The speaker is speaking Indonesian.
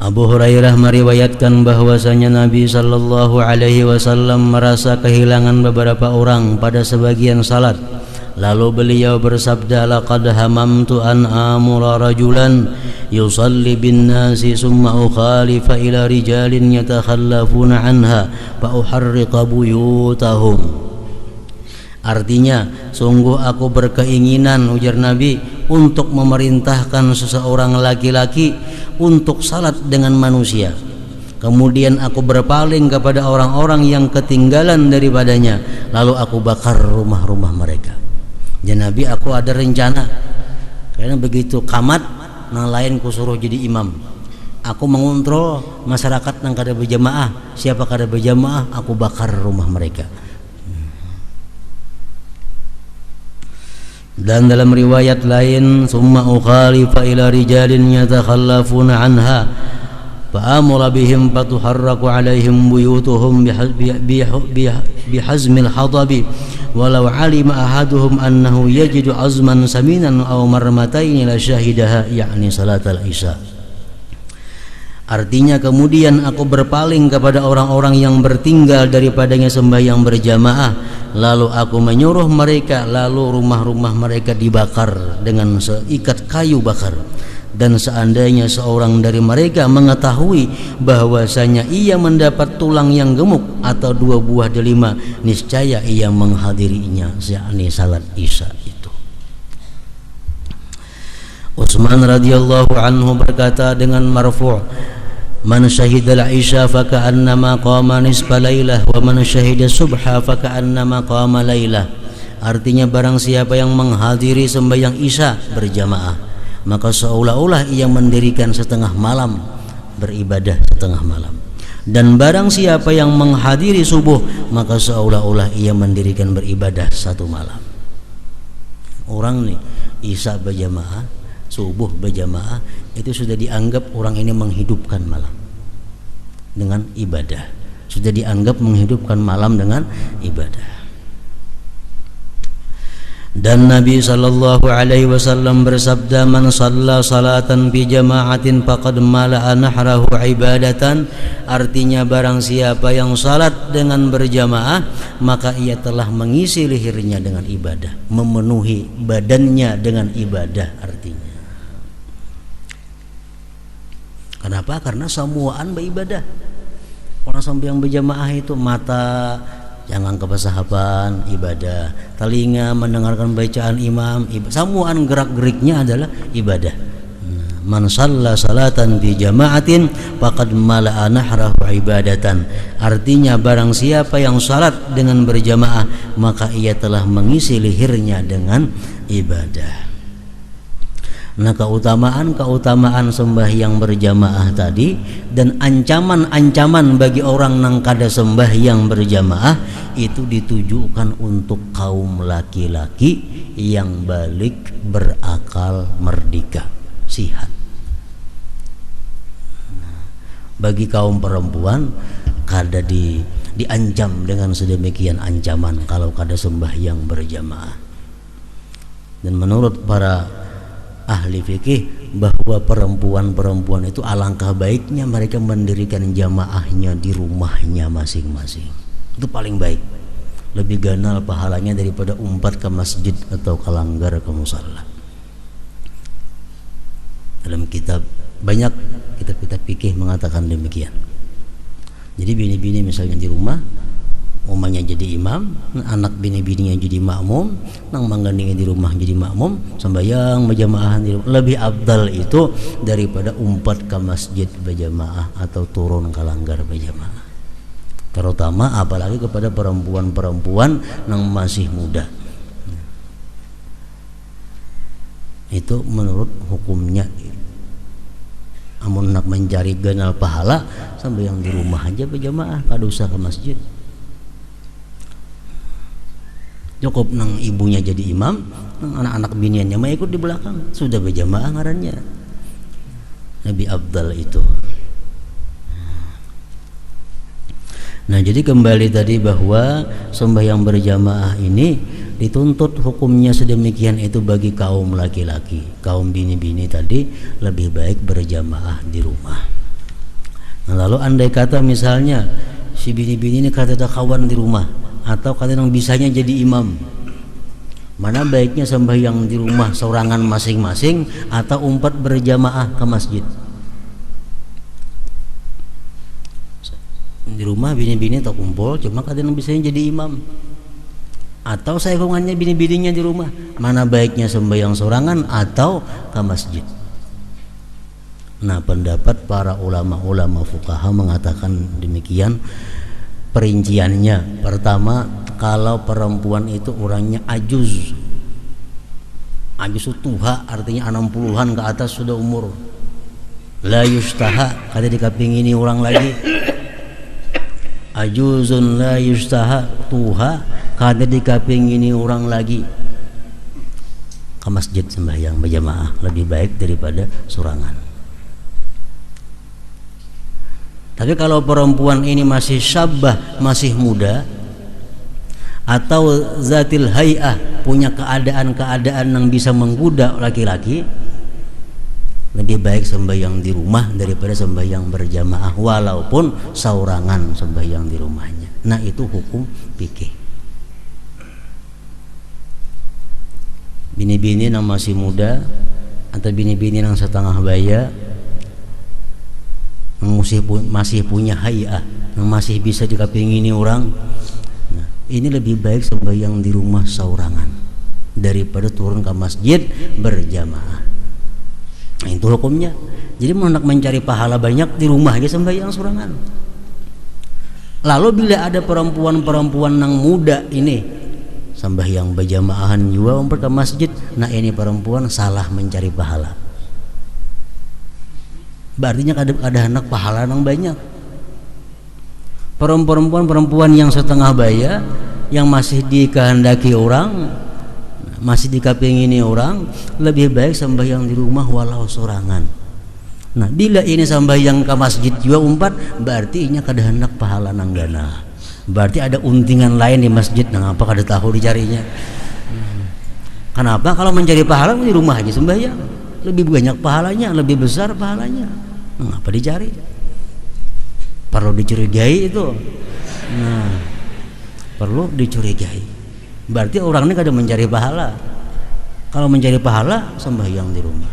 Abu Hurairah meriwayatkan bahwasanya Nabi sallallahu alaihi wasallam merasa kehilangan beberapa orang pada sebagian salat. Lalu beliau bersabda, laqad hamamtu an amura rajulan yusalli bin nasi summa ukhalifa ila rijalin yatakhallafuna anha fa uharriqa buyutahum. Artinya, sungguh aku berkeinginan, ujar Nabi, untuk memerintahkan seseorang laki-laki untuk salat dengan manusia. Kemudian aku berpaling kepada orang-orang yang ketinggalan daripadanya, lalu aku bakar rumah-rumah mereka. Ya Nabi, aku ada rencana, karena begitu kamat nang lain ku suruh jadi imam. Aku mengontrol masyarakat nang kada berjamaah. Siapa kada berjamaah, aku bakar rumah mereka. Dan dalam riwayat lain, summa ukhalifa ila rijalin yatakhallafuna anha fa amara bihim fatuharraku alaihim buyutuhum bihazmil hadabi walau alima ahaduhum annahu yajidu azman saminan aw marmataini la syahidaha, yakni salatal isya. Artinya, kemudian aku berpaling kepada orang-orang yang bertinggal daripadanya sembahyang berjamaah, lalu aku menyuruh mereka, lalu rumah-rumah mereka dibakar dengan seikat kayu bakar. Dan seandainya seorang dari mereka mengetahui bahwasanya ia mendapat tulang yang gemuk atau 2 buah delima, niscaya ia menghadirinya, yakni salat isya itu. Utsman radhiyallahu anhu berkata dengan marfu', man syahidal isya faka'annama qama nisfa lailah wa man syahida subha faka'annama qama lailah. Artinya, barang siapa yang menghadiri sembahyang isya berjamaah, maka seolah-olah ia mendirikan setengah malam, beribadah setengah malam. Dan barang siapa yang menghadiri subuh, maka seolah-olah ia mendirikan beribadah 1 malam. Orang nih isya berjamaah, subuh berjamaah, itu sudah dianggap orang ini menghidupkan malam dengan ibadah. Sudah dianggap menghidupkan malam dengan ibadah. Dan Nabi sallallahu alaihi wasallam bersabda, man shalla salatan bi jama'atin faqad mala'a nahrahu ibadatan. Artinya, barang siapa yang salat dengan berjamaah, maka ia telah mengisi lehernya dengan ibadah, memenuhi badannya dengan ibadah. Artinya, kenapa? Karena semuaan beribadah. Orang sembahyang berjamaah itu mata jangan kepasahapan, ibadah. Telinga mendengarkan bacaan imam, semuaan gerak-geriknya adalah ibadah. Man shalla salatan bi jama'atin faqad mala'a nahrahu ibadatan. Artinya, barang siapa yang salat dengan berjamaah, maka ia telah mengisi lehernya dengan ibadah. Nah, keutamaan sembahyang berjamaah tadi dan ancaman-ancaman bagi orang nang kada sembahyang berjamaah itu ditujukan untuk kaum laki-laki yang balik, berakal, merdeka, sihat. Bagi kaum perempuan kada diancam dengan sedemikian ancaman kalau kada sembahyang berjamaah. Dan menurut para ahli fikih, bahwa perempuan-perempuan itu alangkah baiknya mereka mendirikan jamaahnya di rumahnya masing-masing. Itu paling baik, lebih ganal pahalanya daripada umpat ke masjid atau kelanggar ke musalla. Dalam kitab, banyak kitab-kitab fikih mengatakan demikian. Jadi bini-bini misalnya di rumah, umanya jadi imam, anak bini-bininya jadi makmum, nang manggandingnya di rumah jadi makmum, sembahyang berjamaah di rumah. Lebih afdal itu daripada umpat ke masjid berjamaah atau turun ke langgar berjamaah. Terutama apalagi kepada perempuan-perempuan nang masih muda. Itu menurut hukumnya. Amun nak mencari ganal pahala, sembahyang di rumah aja berjamaah, kada usah ke masjid. Cukup nang ibunya jadi imam, nang anak-anak biniannya mah ikut di belakang, sudah berjamaah ngarannya. Nabi afdal itu. Nah, jadi kembali tadi bahwa sembahyang berjamaah ini dituntut hukumnya sedemikian itu bagi kaum laki-laki. Kaum bini-bini tadi lebih baik berjamaah di rumah. Lalu andai kata misalnya si bini-bini ini kata ada kawan di rumah atau kata yang bisanya jadi imam, mana baiknya sembahyang di rumah seorangan masing-masing atau umpat berjamaah ke masjid? Di rumah bini-bini tak kumpul, cuma kadang bisa jadi imam, atau saingannya bini-bininya di rumah, mana baiknya sembahyang sorangan atau ke masjid? Nah, pendapat para ulama-ulama fuqaha mengatakan demikian perinciannya. Pertama, kalau perempuan itu orangnya ajuz itu tuha, artinya 60-an ke atas sudah umur, la yustaha, kada dikapingini orang lagi. Ajuzun la yustaha, tuha kada dikapingini orang lagi, ke masjid sembahyang berjamaah lebih baik daripada sorangan. Tapi kalau perempuan ini masih syabah, masih muda, atau zatil hay'ah, punya keadaan-keadaan yang bisa menggoda laki-laki, lebih baik sembahyang di rumah daripada sembahyang berjamaah, walaupun saurangan sembahyang di rumahnya. Nah, itu hukum fikih. Bini-bini yang masih muda atau bini-bini yang setengah baya, yang masih punya hay'ah, yang masih bisa dikapingini orang, nah, ini lebih baik sembahyang di rumah saurangan daripada turun ke masjid berjamaah. Nah, itu hukumnya. Jadi mau nak mencari pahala banyak, di rumah aja sembahyang saurangan. Lalu bila ada perempuan-perempuan yang muda ini sembahyang berjamaahan juga umpat ke masjid, nah ini perempuan salah mencari pahala. Berarti ada anak pahala yang banyak. Perempuan yang setengah baya, yang masih dikehendaki orang, masih dikapingini orang, lebih baik sembahyang di rumah walau sorangan. Nah, bila ini sembahyang ke masjid juga umpat, berarti ini kada hendak pahala nanggana. Berarti ada untingan lain di masjid, nah apa kada tahu dicarinya. Kenapa? Kalau mencari pahala di rumah aja sembahyang, lebih banyak pahalanya, lebih besar pahalanya. Nah, apa dicari? Perlu dicurigai itu. Nah, perlu dicurigai. Berarti orang ini kada mencari pahala. Kalau mencari pahala sembahyang di rumah.